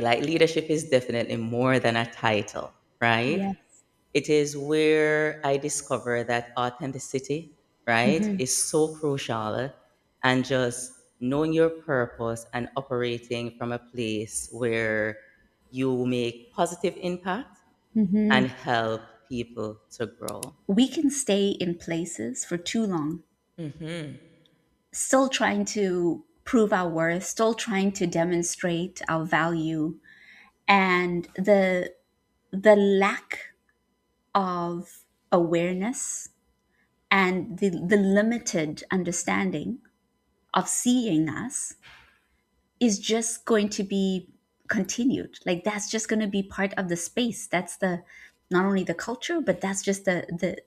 like leadership is definitely more than a title, right? Yes. It is where I discover that authenticity, right, Hmm. is so crucial. And just knowing your purpose and operating from a place where you make positive impact and Hmm. help people to grow. We can stay in places for too long, Hmm. still trying to prove our worth, still trying to demonstrate our value, and the lack of awareness and the limited understanding of seeing us is just going to be continued. Like that's just going to be part of the space. That's the not only the culture, but that's just the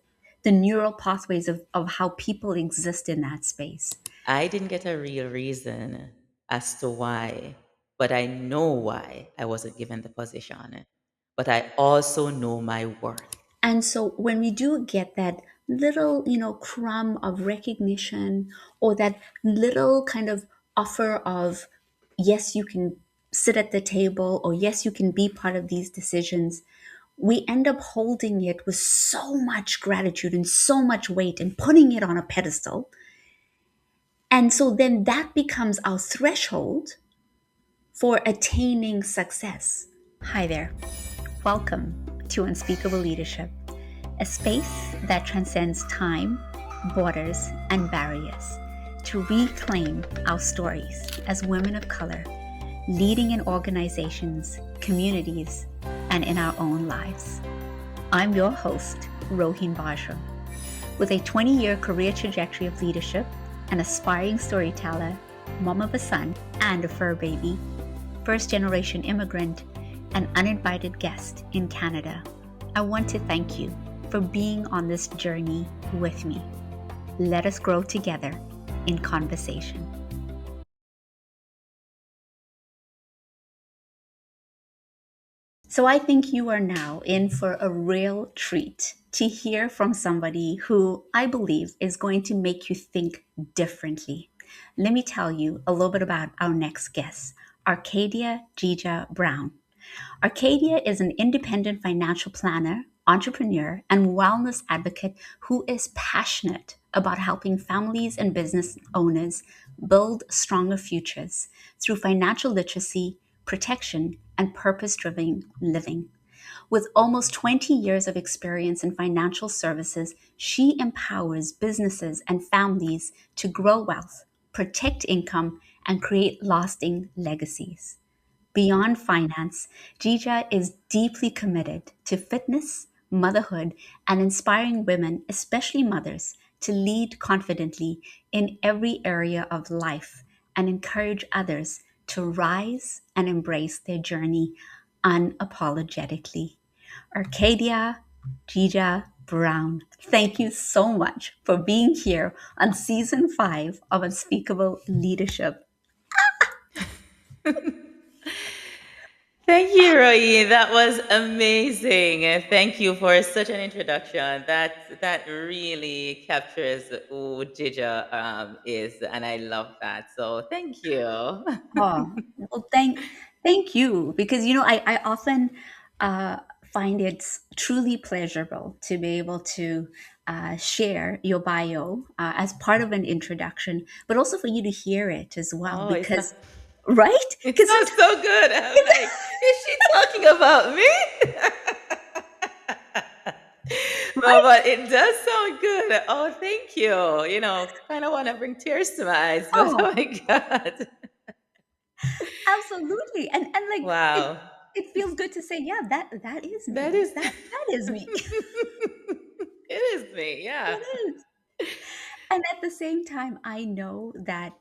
neural pathways of how people exist in that space. I didn't get a real reason as to why, but I know why I wasn't given the position. But I also know my worth. And so when we do get that little, crumb of recognition or that little kind of offer of, yes, you can sit at the table or yes, you can be part of these decisions, we end up holding it with so much gratitude and so much weight and putting it on a pedestal. And so then that becomes our threshold for attaining success. Hi there. Welcome to Unspeakable Leadership, a space that transcends time, borders, and barriers to reclaim our stories as women of color, leading in organizations, communities, and in our own lives. I'm your host, Rohene Bouajram. With a 20-year career trajectory of leadership, an aspiring storyteller, mom of a son and a fur baby, first-generation immigrant, and uninvited guest in Canada, I want to thank you for being on this journey with me. Let us grow together in conversation. So I think you are now in for a real treat to hear from somebody who I believe is going to make you think differently. Let me tell you a little bit about our next guest, Arcadia Gijah Brown. Arcadia is an independent financial planner, entrepreneur, and wellness advocate who is passionate about helping families and business owners build stronger futures through financial literacy, protection, and purpose driven living. With almost 20 years of experience in financial services, she empowers businesses and families to grow wealth, protect income, and create lasting legacies. Beyond finance, Gija is deeply committed to fitness, motherhood, and inspiring women, especially mothers, to lead confidently in every area of life and encourage others to rise and embrace their journey unapologetically. Arcadia Gijah Brown, thank you so much for being here on season 5 of Unspeakable Leadership. Thank you, Roy. That was amazing. And thank you for such an introduction. That really captures who Jija is, and I love that. So thank you. Oh, well, thank you because I often uh, find it truly pleasurable to be able to share your bio as part of an introduction, but also for you to hear it as well. Oh, it's not. Because right, It because sounds sometimes so good. I'm like, is she talking about me? No, right, but it does sound good. Oh, thank you. Kind of want to bring tears to my eyes, but oh, oh my God. absolutely, and like Wow. it feels good to say, yeah, that is That me. is That is me. it is me, yeah. It is. And at the same time, I know that,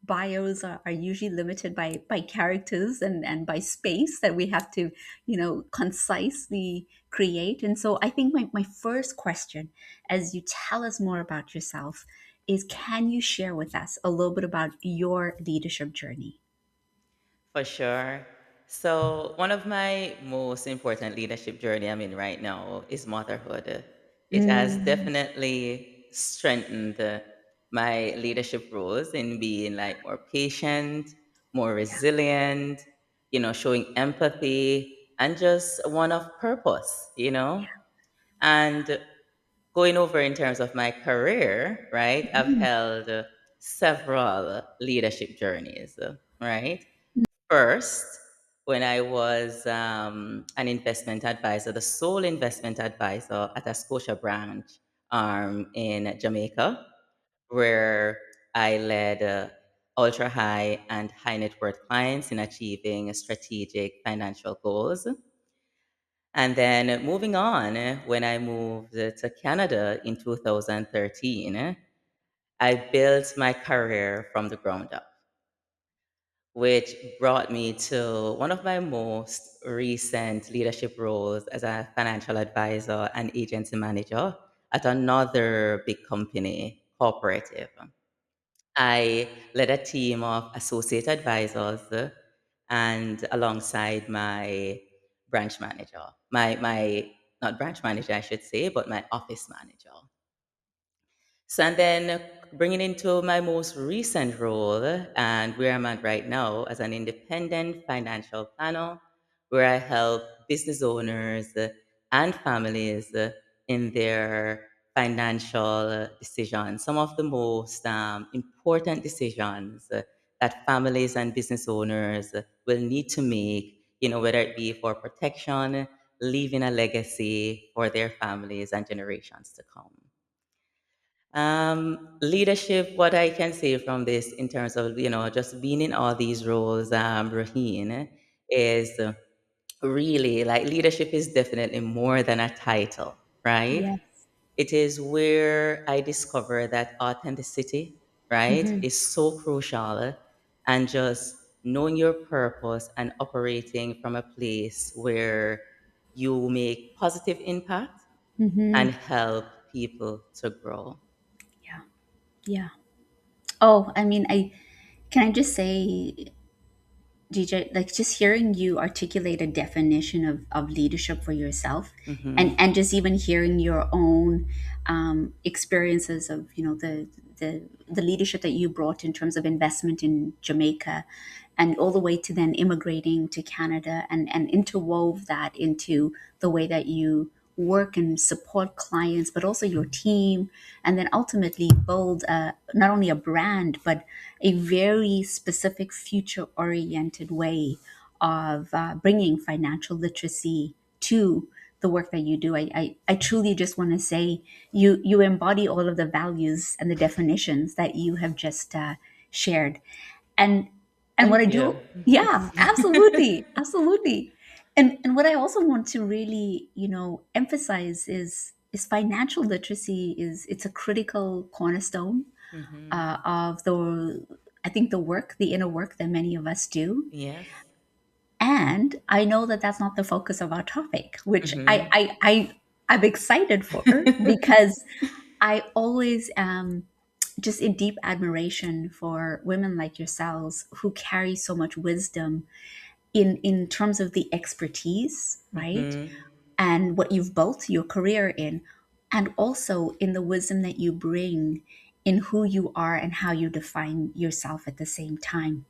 bios are usually limited by characters and by space that we have to, concisely create. And so I think my first question, as you tell us more about yourself, is can you share with us a little bit about your leadership journey? For sure. So one of my most important leadership journey I'm in right now is motherhood. It has Mm, definitely strengthened my leadership roles in being like more patient, more yeah. resilient, showing empathy and just one of purpose, And going over in terms of my career, right? I've Mhm. held several leadership journeys, right? First, when I was an investment advisor, the sole investment advisor at a Scotia branch in Jamaica, where I led ultra high and high net worth clients in achieving strategic financial goals. And then moving on, when I moved to Canada in 2013, I built my career from the ground up, which brought me to one of my most recent leadership roles as a financial advisor and agency manager at another big company, corporative. I led a team of associate advisors and alongside my branch manager, my not branch manager, I should say, but my office manager. So, and then bringing into my most recent role and where I'm at right now as an independent financial planner, where I help business owners and families in their financial decisions. Some of the most important decisions that families and business owners will need to make, whether it be for protection, leaving a legacy for their families and generations to come. Leadership, what I can say from this in terms of, just being in all these roles, Raheen, is really like leadership is definitely more than a title, right? Yes. It is where I discover that authenticity, right, Hmm. is so crucial and just knowing your purpose and operating from a place where you make positive impact Hmm. and help people to grow. Yeah. Yeah. Oh, I mean, can I just say, DJ, like just hearing you articulate a definition of leadership for yourself, Mm-hmm. and just even hearing your own experiences of the leadership that you brought in terms of investment in Jamaica, and all the way to then immigrating to Canada, and interwove that into the way that you work and support clients, but also your team, and then ultimately build not only a brand, but a very specific future oriented way of bringing financial literacy to the work that you do. I truly just want to say you embody all of the values and the definitions that you have just shared. And what I Thank you. do, yeah, absolutely, absolutely. And what I also want to really, emphasize is financial literacy is it's a critical cornerstone Mm-hmm. of the, I think, the inner work that many of us do. Yes. And I know that that's not the focus of our topic, which Mm-hmm. I'm excited for, because I always am just in deep admiration for women like yourselves who carry so much wisdom in terms of the expertise, right? Mm-hmm. And what you've built your career in, and also in the wisdom that you bring in who you are and how you define yourself at the same time.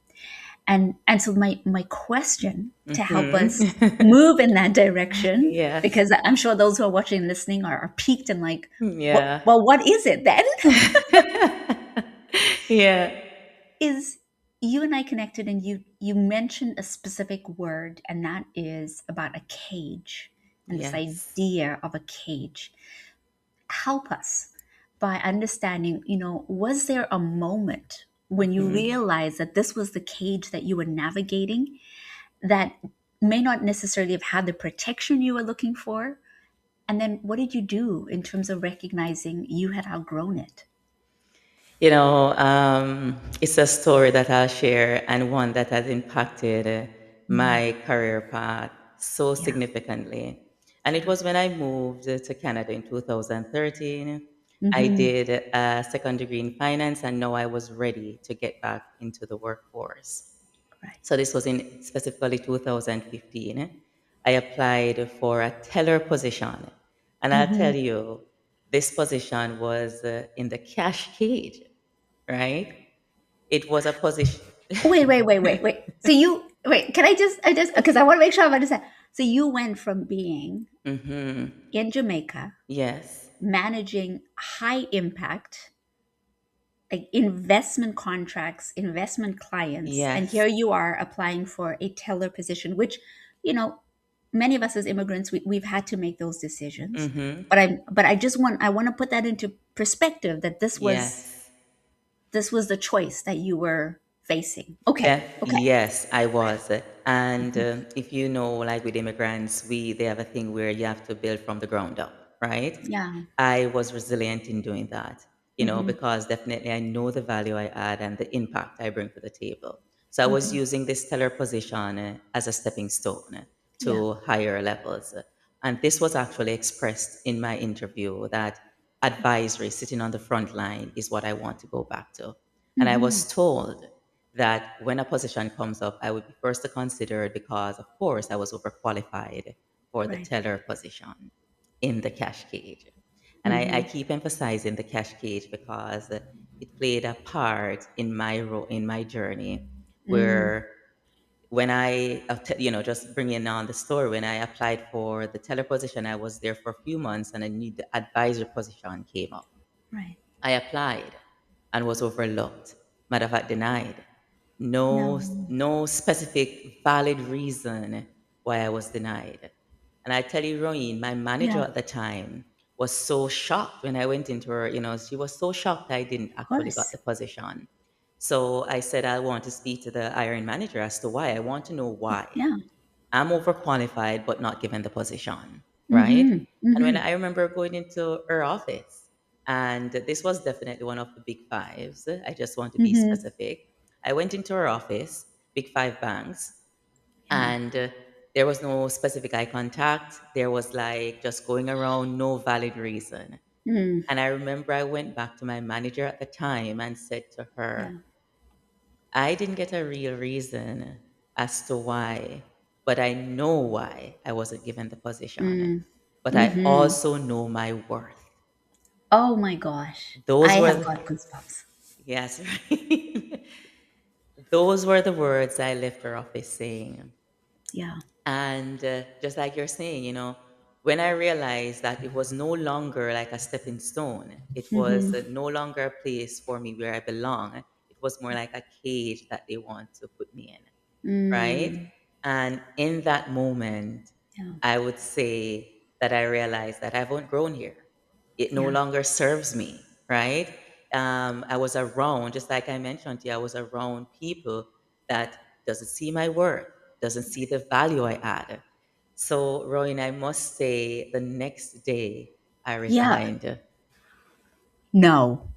And so my question to help us Mm-hmm. move in that direction, Yes. because I'm sure those who are watching and listening are piqued and like, Yeah. what is it then? Yeah. Is you and I connected, and you mentioned a specific word, and that is about a cage, and this Yes. idea of a cage. Help us by understanding, was there a moment when you Mm-hmm. realized that this was the cage that you were navigating, that may not necessarily have had the protection you were looking for? And then what did you do in terms of recognizing you had outgrown it? It's a story that I'll share and one that has impacted Mm, my career path so yeah, significantly. And it yeah. was when I moved to Canada in 2013. I Mm-hmm. did a second degree in finance, and now I was ready to get back into the workforce. Right. So this was in specifically 2015. I applied for a teller position. And I'll Mm-hmm. tell you, this position was in the cash cage, right? It was a position. Wait. So Wait, can I just, because I want to make sure I understand. So you went from being Mm-hmm. in Jamaica, Yes. managing high impact, like investment contracts, investment clients, and Yes. here you are applying for a teller position, which, you know, many of us as immigrants, we've had to make those decisions. Mm-hmm. But I want to put that into perspective that Yes. this was the choice that you were facing. Okay. Okay. Yes, I was. And if you know, like with immigrants, they have a thing where you have to build from the ground up, right? Yeah. I was resilient in doing that, Mm-hmm. because definitely I know the value I add and the impact I bring to the table. So I was Mm-hmm. using this teller position as a stepping stone Yeah. to higher levels. And this was actually expressed in my interview that advisory, sitting on the front line, is what I want to go back to. And I Mm-hmm. was told that when a position comes up, I would be first to consider it because, of course, I was overqualified for the Right. teller position in the cash cage. And I Mm-hmm. keep emphasizing the cash cage because it played a part in my role, in my journey, Mm. where when just bringing on the story, when I applied for the teller position, I was there for a few months and I knew the advisor position came up. Right. I applied and was overlooked. Matter of fact, denied. No, No. no specific valid reason why I was denied. And I tell you, Roheen, my manager Yeah. at the time was so shocked when I went into her, she was so shocked I didn't Of actually got course. the position. So I said, I want to speak to the hiring manager as to why. I want to know why. Yeah. I'm overqualified but not given the position, right? Mm-hmm. And when Mm-hmm. I remember going into her office, and this was definitely one of the big fives, I just want to be Mm-hmm. specific. I went into her office, big five banks, Yeah. and there was no specific eye contact. There was like just going around, no valid reason. Mm. And I remember I went back to my manager at the time and said to her, Yeah. I didn't get a real reason as to why, but I know why I wasn't given the position. Mm. But I Mm-hmm. also know my worth. Oh my gosh. I Those were have the, got goosebumps. yes, right. Those were the words I left her office saying. Yeah. And just like you're saying, when I realized that it was no longer like a stepping stone, it was Mm-hmm. no longer a place for me where I belong. It was more like a cage that they want to put me in, right? Mm. And in that moment, Yeah. I would say that I realized that I haven't grown here. It no Yeah. longer serves me, right? I was around, just like I mentioned to you, I was around people that doesn't see my worth, doesn't see the value I add. So, Rowan, I must say, the next day I Yeah. resigned. No.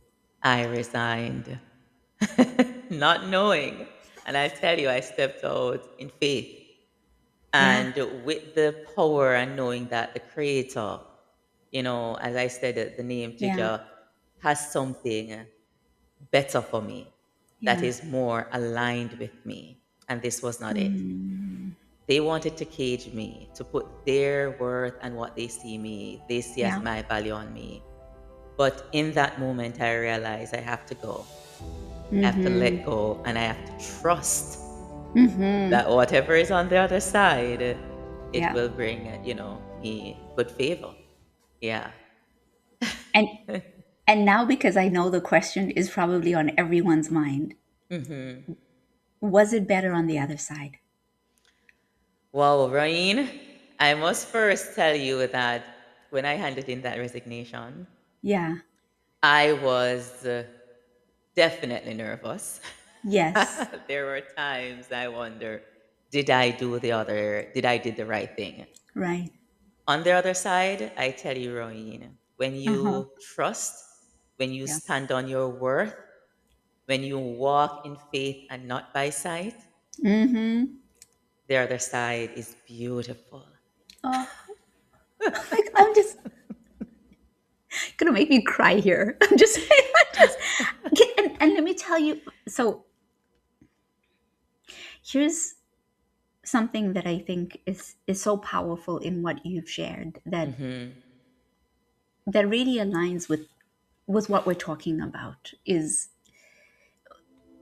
I resigned, not knowing. And I tell you, I stepped out in faith Yeah. and with the power and knowing that the creator, as I said, the name Yeah. Jija has something better for me that Yeah. is more aligned with me. And this was not it. Mm. They wanted to cage me, to put their worth and what they see as Yeah. my value on me. But in that moment, I realized I have to go. I have to Mm-hmm. let go and I have to trust Mm-hmm. that whatever is on the other side, it Yeah. will bring, me good favor. Yeah. And now, because I know the question is probably on everyone's mind, hmm was it better on the other side? Well, Rain, I must first tell you that when I handed in that resignation, Yeah. I was definitely nervous. Yes. There were times I wonder, did I did the right thing? Right. On the other side, I tell you, Roheen, when Uh-huh. you trust, when you Yeah. stand on your worth, when you walk in faith and not by sight, Mm-hmm. the other side is beautiful. Oh, like I'm just gonna make me cry here. I'm just, I'm just, and let me tell you. So here's something that I think is so powerful in what you've shared, hmm that really aligns with what we're talking about. Is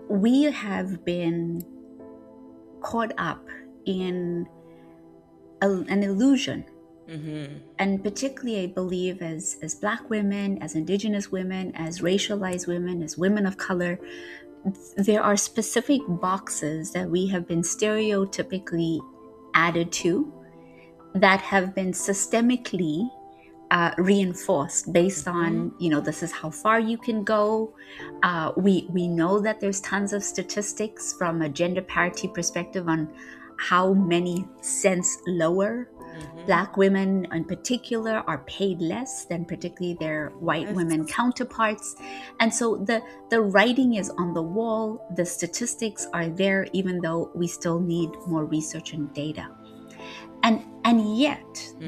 we have been caught up in an illusion. Mm-hmm. And particularly, I believe, as Black women, as Indigenous women, as racialized women, as women of color, there are specific boxes that we have been stereotypically added to, that have been systemically reinforced based Mm-hmm. on, this is how far you can go. We know that there's tons of statistics from a gender parity perspective on how many cents lower Mm-hmm. Black women in particular are paid less than particularly their white Yes. women counterparts. And so the writing is on the wall, the statistics are there, even though we still need more research and data. And yet Mm-hmm.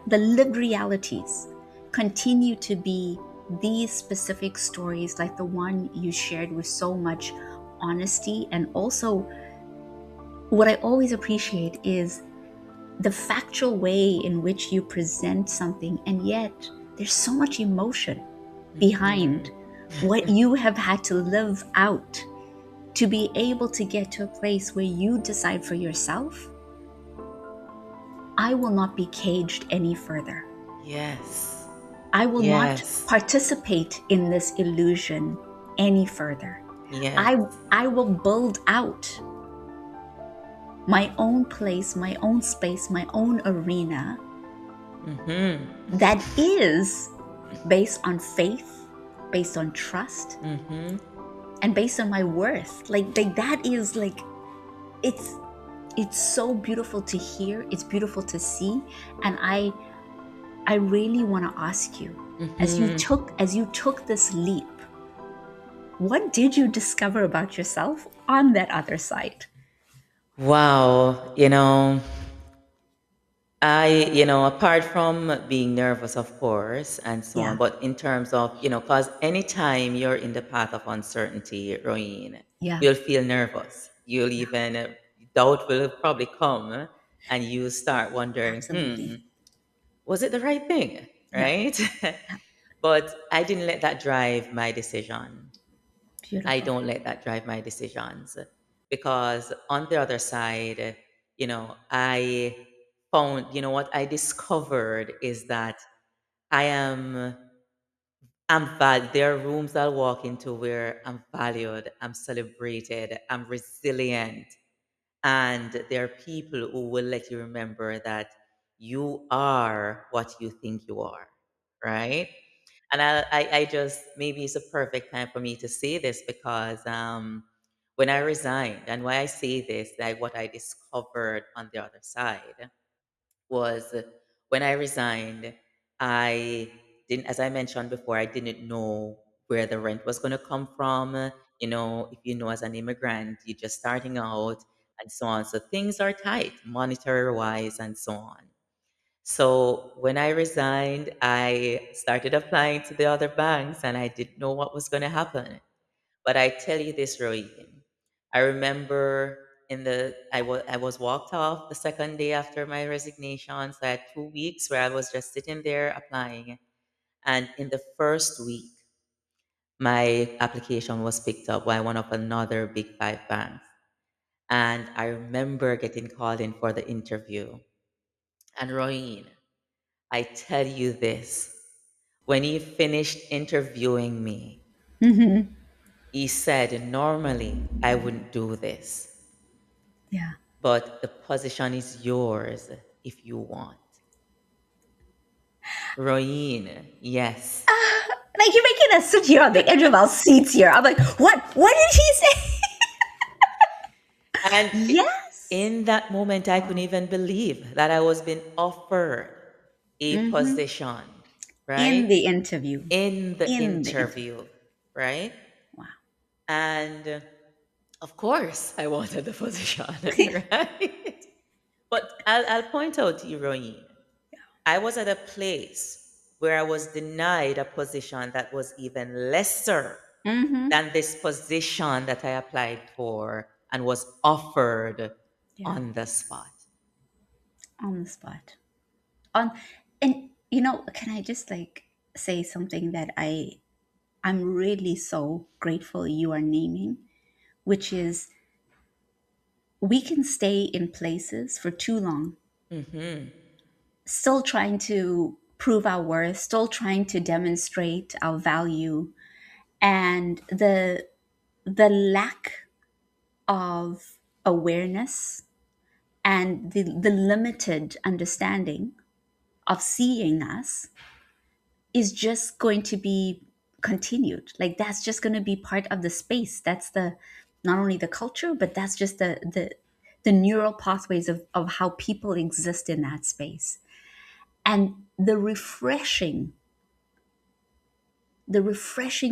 the lived realities continue to be these specific stories, like the one you shared with so much honesty. And also, what I always appreciate is the factual way in which you present something, and yet there's so much emotion behind Mm-hmm. what you have had to live out to be able to get to a place where you decide for yourself, I will not be caged any further. Yes. I will not Yes. participate in this illusion any further. Yes. I will build out my own place, my own space, my own arena Mm-hmm. that is based on faith, based on trust, Mm-hmm. and based on my worth. Like that is like, it's it's so beautiful to hear, it's beautiful to see. And I really want to ask you, Mm-hmm. as you took this leap, what did you discover about yourself on that other side? Wow. Apart from being nervous, of course, and so on, Yeah, but in terms of, because anytime you're in the path of uncertainty, Roheen, yeah, you'll feel nervous. You'll yeah, even, doubt will probably come, and you start wondering, absolutely. was it the right thing? Yeah, Right? yeah, But I didn't let that drive my decision. I beautiful. don't let that drive my decisions because on the other side, I found, what I discovered is that I am, there are rooms I'll walk into where I'm valued, I'm celebrated, I'm resilient. And there are people who will let you remember that you are what you think you are, right? And I just, maybe it's a perfect time for me to say this because when I resigned, and why I say this, like what I discovered on the other side was when I resigned, I didn't, as I mentioned before, I didn't know where the rent was going to come from. If as an immigrant, you're just starting out and so on. So things are tight, monetary wise, and so on. So when I resigned, I started applying to the other banks and I didn't know what was going to happen. But I tell you this, Rohini, I remember I was walked off the second day after my resignation. So I had 2 weeks where I was just sitting there applying. And in the first week, my application was picked up by one of another big five banks. And I remember getting called in for the interview. And Rohini, I tell you this. When he finished interviewing me, Hmm. he said, normally I wouldn't do this, Yeah. but the position is yours if you want. Rohini, yes. Like, you're making us sit here on the edge of our seats here. I'm like, what did he say? And Yes. in that moment, I couldn't Wow. even believe that I was being offered a Hmm. position, In right? the interview. In the In the interview. interview, right? Wow. And of course, I wanted the position, right? But I'll point out to you, Rohini, I was at a place where I was denied a position that was even lesser Hmm. than this position that I applied for and was offered Yeah. on the spot. On the spot. On And can I just like say something that I'm really so grateful you are naming, which is We can stay in places for too long, still trying to prove our worth, still trying to demonstrate our value, and the lack of awareness and the limited understanding of seeing us is just going to be continued. Like that's just going to be part of the space. That's the not only the culture, but that's just the neural pathways of how people exist in that space. And the refreshing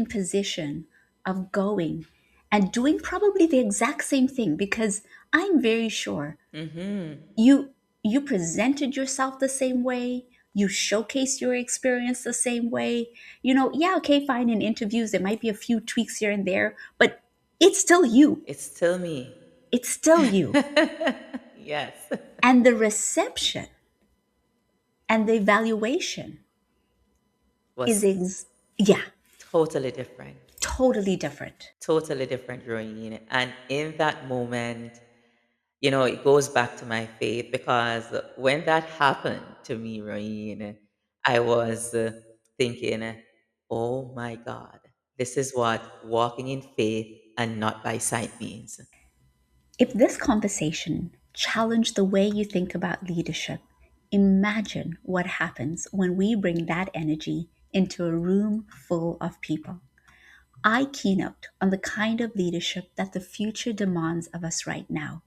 position of going and doing probably the exact same thing, because I'm very sure Mm-hmm. you presented yourself the same way, you showcased your experience the same way. Yeah, okay, fine, in interviews there might be a few tweaks here and there, but it's still you. It's still me. It's still you. Yes. And the reception and the evaluation is Was yeah, totally different. totally different. Totally different, Rohini. And in that moment, it goes back to my faith because when that happened to me, Rohini, I was thinking, oh my God, this is what walking in faith and not by sight means. If this conversation challenged the way you think about leadership, imagine what happens when we bring that energy into a room full of people. I keynote on the kind of leadership that the future demands of us right now,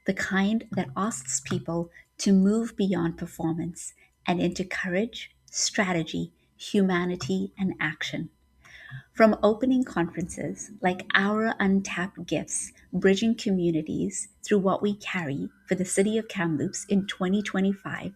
the kind that asks people to move beyond performance and into courage, strategy, humanity, and action. From opening conferences like our Untapped Gifts, bridging communities through what we carry for the city of Kamloops in 2025,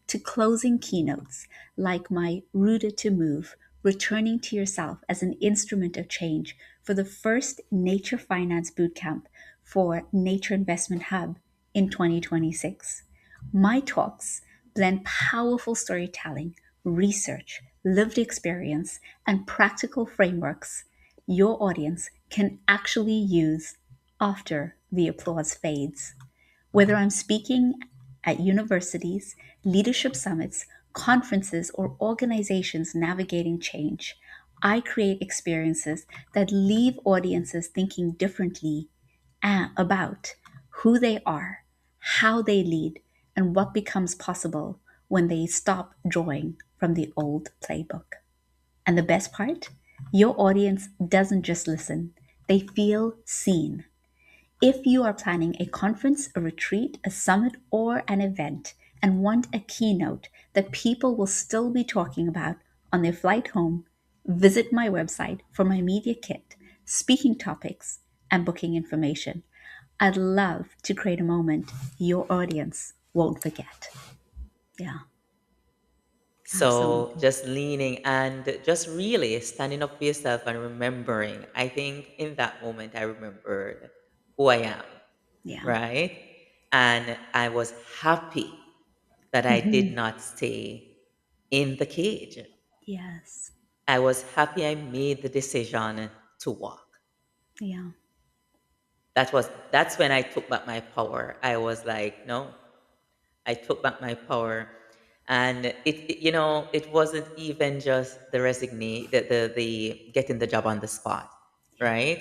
to closing keynotes like my Rooted to Move, returning to yourself as an instrument of change for the first Nature Finance Bootcamp for Nature Investment Hub in 2026. My talks blend powerful storytelling, research, lived experience, and practical frameworks your audience can actually use after the applause fades. Whether I'm speaking at universities, leadership summits, conferences, or organizations navigating change, I create experiences that leave audiences thinking differently about who they are, how they lead, and what becomes possible when they stop drawing from the old playbook. And the best part? Your audience doesn't just listen, they feel seen. If you are planning a conference, a retreat, a summit, or an event and want a keynote that people will still be talking about on their flight home, visit my website for my media kit, speaking topics, and booking information. I'd love to create a moment your audience won't forget. Yeah, So absolutely. just leaning and just really standing up for yourself and remembering. I think in that moment, I remembered who I am, Yeah. right? And I was happy that I did not stay in the cage. Yes. I was happy I made the decision to walk. Yeah. That's when I took back my power. I was like, no, I took back my power. And it wasn't even just the resignate the getting the job on the spot, Yeah. right?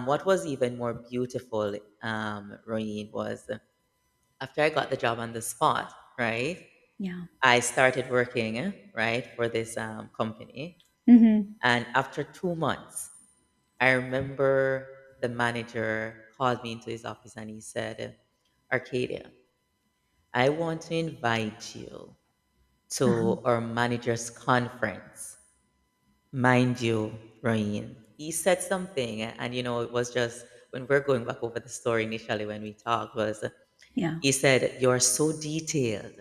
What was even more beautiful, Royin, was after I got the job on the spot, right? Yeah. I started working, right, for this company. Mm-hmm. And after 2 months, I remember the manager called me into his office and he said, Arcadia, I want to invite you Uh-huh. to our managers conference. Mind you, Rain, he said something, and it was just when we're going back over the story initially when we talked, was Yeah. he said, you're so detailed.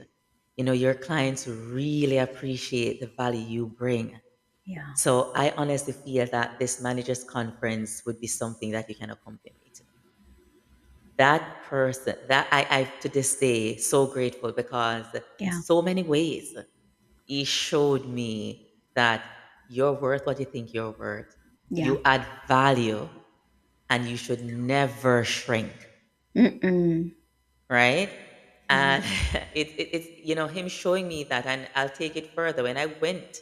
Your clients really appreciate the value you bring. Yeah. So I honestly feel that this managers conference would be something that you can accompany me to. That person, that I to this day so grateful because in Yeah. so many ways he showed me that you're worth what you think you're worth. Yeah. You add value and you should never shrink. Mm-mm. right? And Yeah. it's him showing me that, and I'll take it further. When I went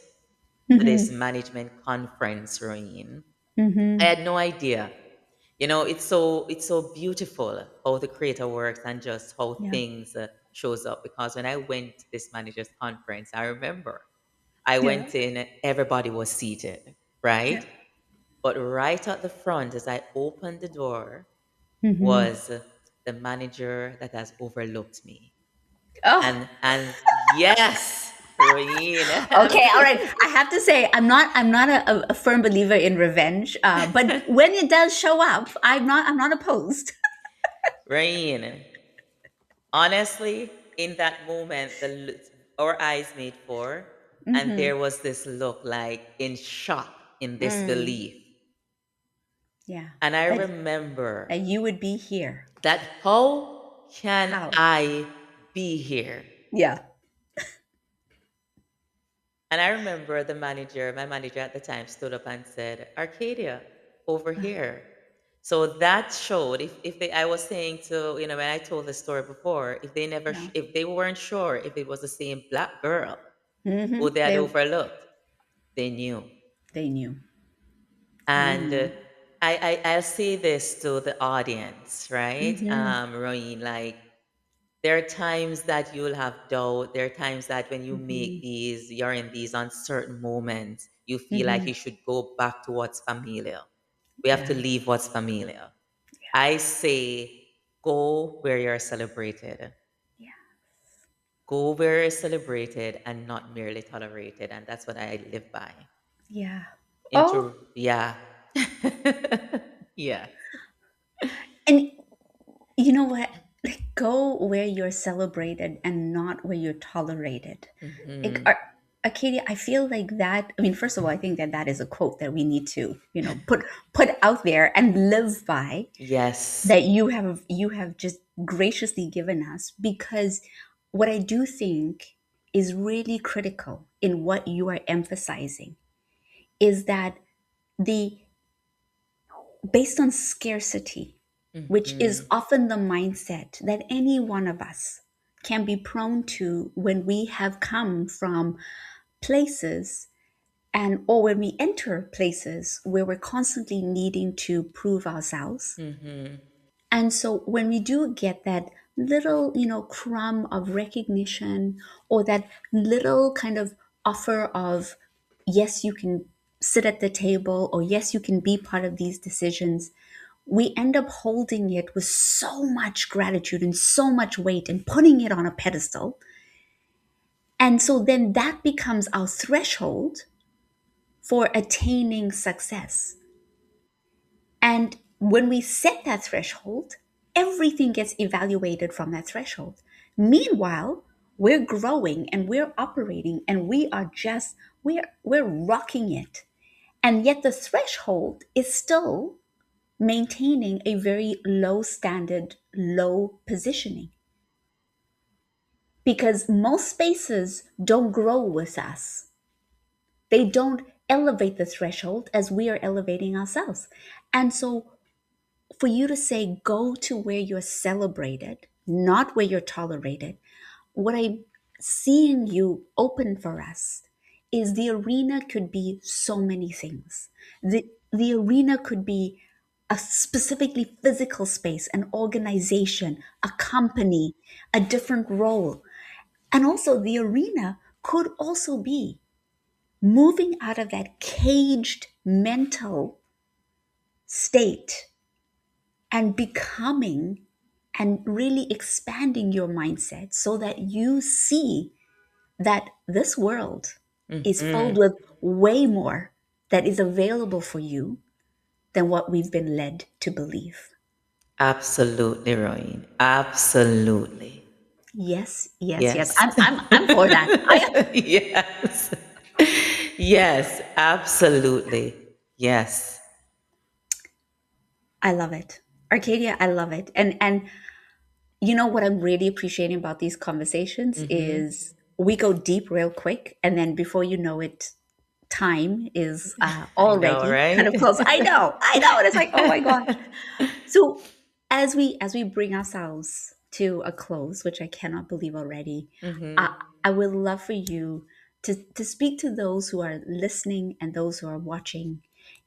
to this Mm-hmm. management conference, Rohene, I Mm-hmm. had no idea. It's so beautiful how the creator works and just how Yeah. things shows up. Because when I went to this managers conference, I remember I Yeah. went in, everybody was seated, Yeah. right? But right at the front, as I opened the door, Mm-hmm. was the manager that has overlooked me. Oh, And yes, Rohini. okay. All right. I have to say, I'm not a firm believer in revenge. But when it does show up, I'm not opposed. Rain. Honestly, in that moment, our eyes made four, and Mm-hmm. there was this look like in shock, in Mm. disbelief. Yeah. And I That remember that you would be here. that, how can How? I be here? Yeah. And I remember my manager at the time stood up and said, Arcadia, over here. So that showed, I was saying to, when I told the story before, Yeah. if they weren't sure if it was the same black girl who Mm-hmm. they had They overlooked, they knew. they knew. They And knew. I'll say this to the audience, right? Mm-hmm. Royin, like, there are times that you'll have doubt. There are times that when Mm-hmm. you're in these uncertain moments, you feel like Mm-hmm. you should go back to what's familiar. We have to Yeah. leave what's familiar. I say, go where you're celebrated. Yeah. Go where you're celebrated and not merely tolerated. And that's what I live by. Yeah. Oh, Yeah. Yeah. and you know what? Like, go where you're celebrated and not where you're tolerated. Like, Hmm. Arcadia, I feel like that. I mean, first of all, I think that that is a quote that we need to, put out there and live by. Yes. That you have just graciously given us, because what I do think is really critical in what you are emphasizing is that the based on scarcity, which is Hmm. often the mindset that any one of us can be prone to when we have come from places, and or when we enter places where we're constantly needing to prove ourselves. Hmm. And so when we do get that little, crumb of recognition, or that little kind of offer of, yes, you can sit at the table, or yes, you can be part of these decisions, we end up holding it with so much gratitude and so much weight and putting it on a pedestal. And so then that becomes our threshold for attaining success. And when we set that threshold, everything gets evaluated from that threshold. Meanwhile, we're growing and we're operating and we are just we're rocking it. And yet the threshold is still maintaining a very low standard, low positioning, because most spaces don't grow with us. They don't elevate the threshold as we are elevating ourselves. And so for you to say, go to where you're celebrated, not where you're tolerated, what I'm seeing you open for us is the arena could be so many things. The arena could be a specifically physical space, an organization, a company, a different role. And also, the arena could also be moving out of that caged mental state and becoming and really expanding your mindset so that you see that this world is Hmm. filled with way more that is available for you than what we've been led to believe. Absolutely, Royin. Absolutely. Yes, yes, yes. Yes. I'm for that. Yes. Yes, absolutely. Yes. I love it. Arcadia, I love it. And you know what I'm really appreciating about these conversations Hmm. is we go deep real quick, and then before you know it, time is I know, already kind right? of close. I know. And it's like, oh my gosh. So As we bring ourselves to a close, which I cannot believe already, I, Mm-hmm. I would love for you to speak to those who are listening and those who are watching,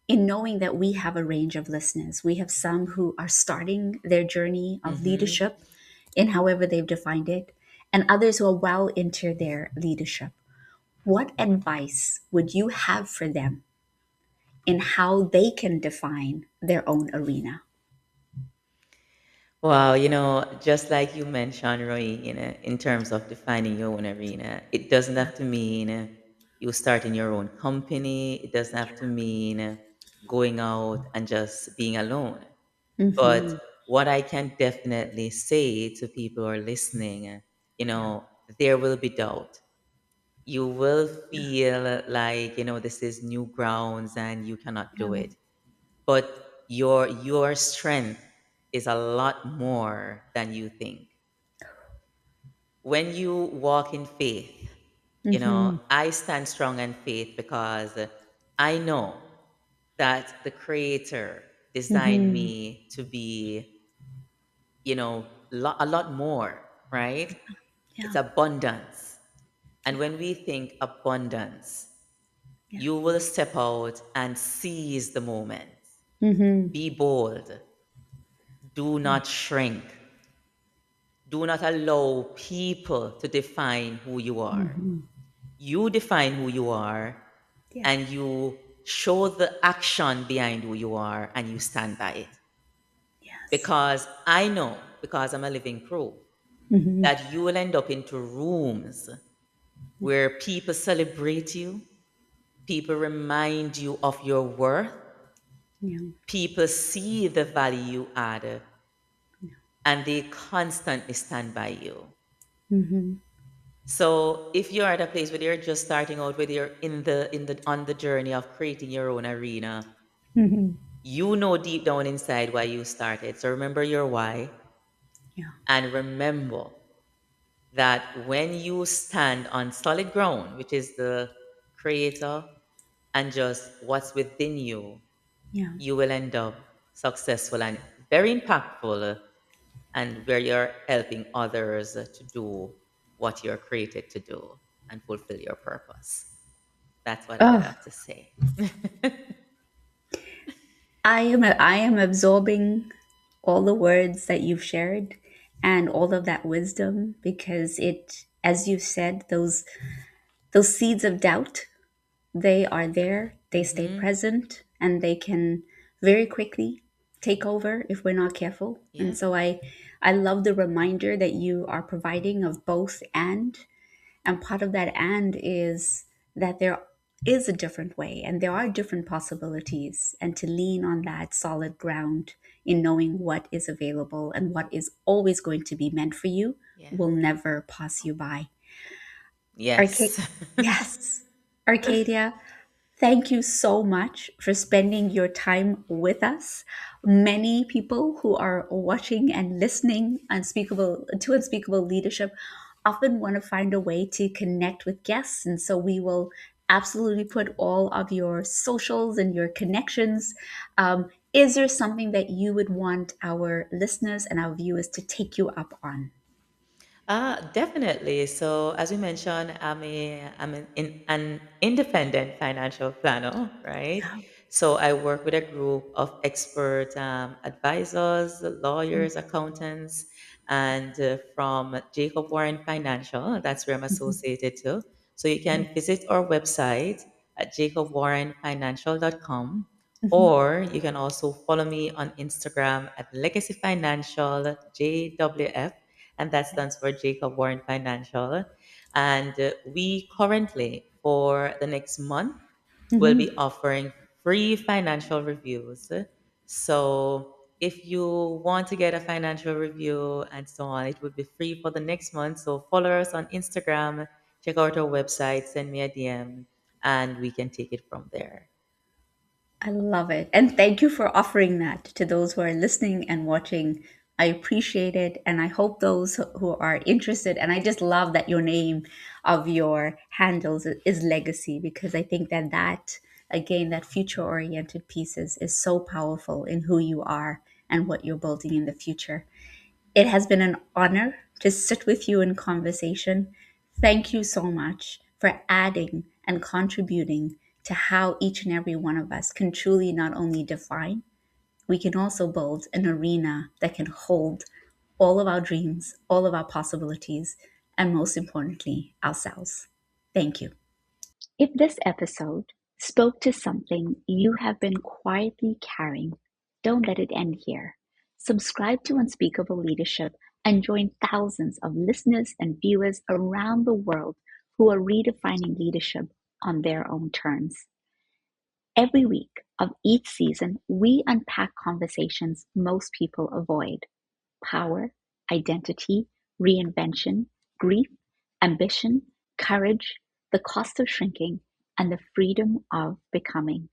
in knowing that we have a range of listeners. We have some who are starting their journey of Mm-hmm. leadership in however they've defined it, and others who are well into their leadership. What advice would you have for them in how they can define their own arena? Wow, just like you mentioned, Roy, in terms of defining your own arena, it doesn't have to mean you starting your own company. It doesn't have to mean going out and just being alone. But Mm-hmm. what I can definitely say to people who are listening, there will be doubt. You will feel like, this is new grounds and you cannot do Yeah. it. But your strength is a lot more than you think. When you walk in faith, Mm-hmm. I stand strong in faith because I know that the creator designed Mm-hmm. me to be, a lot more, right? It's Yeah. abundance. And Yeah. when we think abundance, Yeah. you will step out and seize the moment. Mm-hmm. Be bold. Do Yeah. not shrink. Do not allow people to define who you are. Mm-hmm. You define who you are Yeah. and you show the action behind who you are and you stand by it. Yes. Because I know, because I'm a living proof, Mm-hmm. that you will end up into rooms where people celebrate you, people remind you of your worth, Yeah. people see the value you add, and they constantly stand by you. Mm-hmm. So if you're at a place where you're just starting out, whether you're in the on the journey of creating your own arena, Mm-hmm. you know deep down inside why you started. So remember your why, Yeah. and remember that when you stand on solid ground, which is the creator and just what's within you, Yeah. you will end up successful and very impactful, and where you're helping others to do what you're created to do and fulfill your purpose. That's what I would Oh, have to say. I am absorbing all the words that you've shared and all of that wisdom, because it, as you've said, those seeds of doubt, they are there, they stay Hmm. present, and they can very quickly take over if we're not careful. And Yeah. so I love the reminder that you are providing of both and part of that and is that there is a different way and there are different possibilities, and to lean on that solid ground in knowing what is available and what is always going to be meant for you Yeah. will never pass you by. Yes. Arca- yes, Arcadia, thank you so much for spending your time with us. Many people who are watching and listening Unspeakable Leadership often want to find a way to connect with guests. And so we will absolutely put all of your socials and your connections. Is there something that you would want our listeners and our viewers to take you up on? Definitely. So, as we mentioned, an independent financial planner, right? Yeah. So, I work with a group of expert advisors, lawyers, accountants, and from Jacob Warren Financial. That's where I'm Mhm. associated to. So, you can visit our website at jacobwarrenfinancial.com, Mhm. or you can also follow me on Instagram at Legacy Financial JWF, and that stands for Jacob Warren Financial. And we currently, for the next month, will be Mhm. offering free financial reviews. So if you want to get a financial review and so on, it will be free for the next month. So follow us on Instagram, check out our website, send me a DM, and we can take it from there. I love it. And thank you for offering that to those who are listening and watching. I appreciate it. And I hope those who are interested, and I just love that your name of your handles is Legacy, because I think that again, that future oriented piece is so powerful in who you are and what you're building in the future. It has been an honor to sit with you in conversation. Thank you so much for adding and contributing to how each and every one of us can truly not only define, we can also build an arena that can hold all of our dreams, all of our possibilities, and most importantly, ourselves. Thank you. If this episode spoke to something you have been quietly carrying, don't let it end here. Subscribe to Unspeakable Leadership and join thousands of listeners and viewers around the world who are redefining leadership on their own terms. Every week of each season, we unpack conversations most people avoid: power, identity, reinvention, grief, ambition, courage, the cost of shrinking, and the freedom of becoming.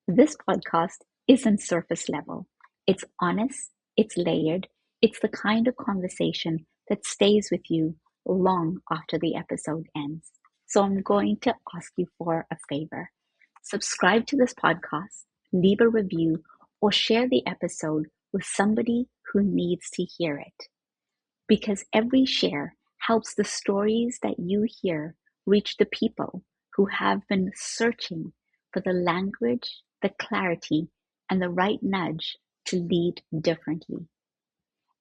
This podcast isn't surface level. It's honest, it's layered, it's the kind of conversation that stays with you long after the episode ends. So I'm going to ask you for a favor. Subscribe to this podcast, leave a review, or share the episode with somebody who needs to hear it. Because every share helps the stories that you hear reach the people who have been searching for the language, the clarity, and the right nudge to lead differently.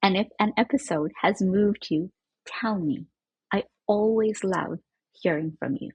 And if an episode has moved you, tell me. I always love hearing from you.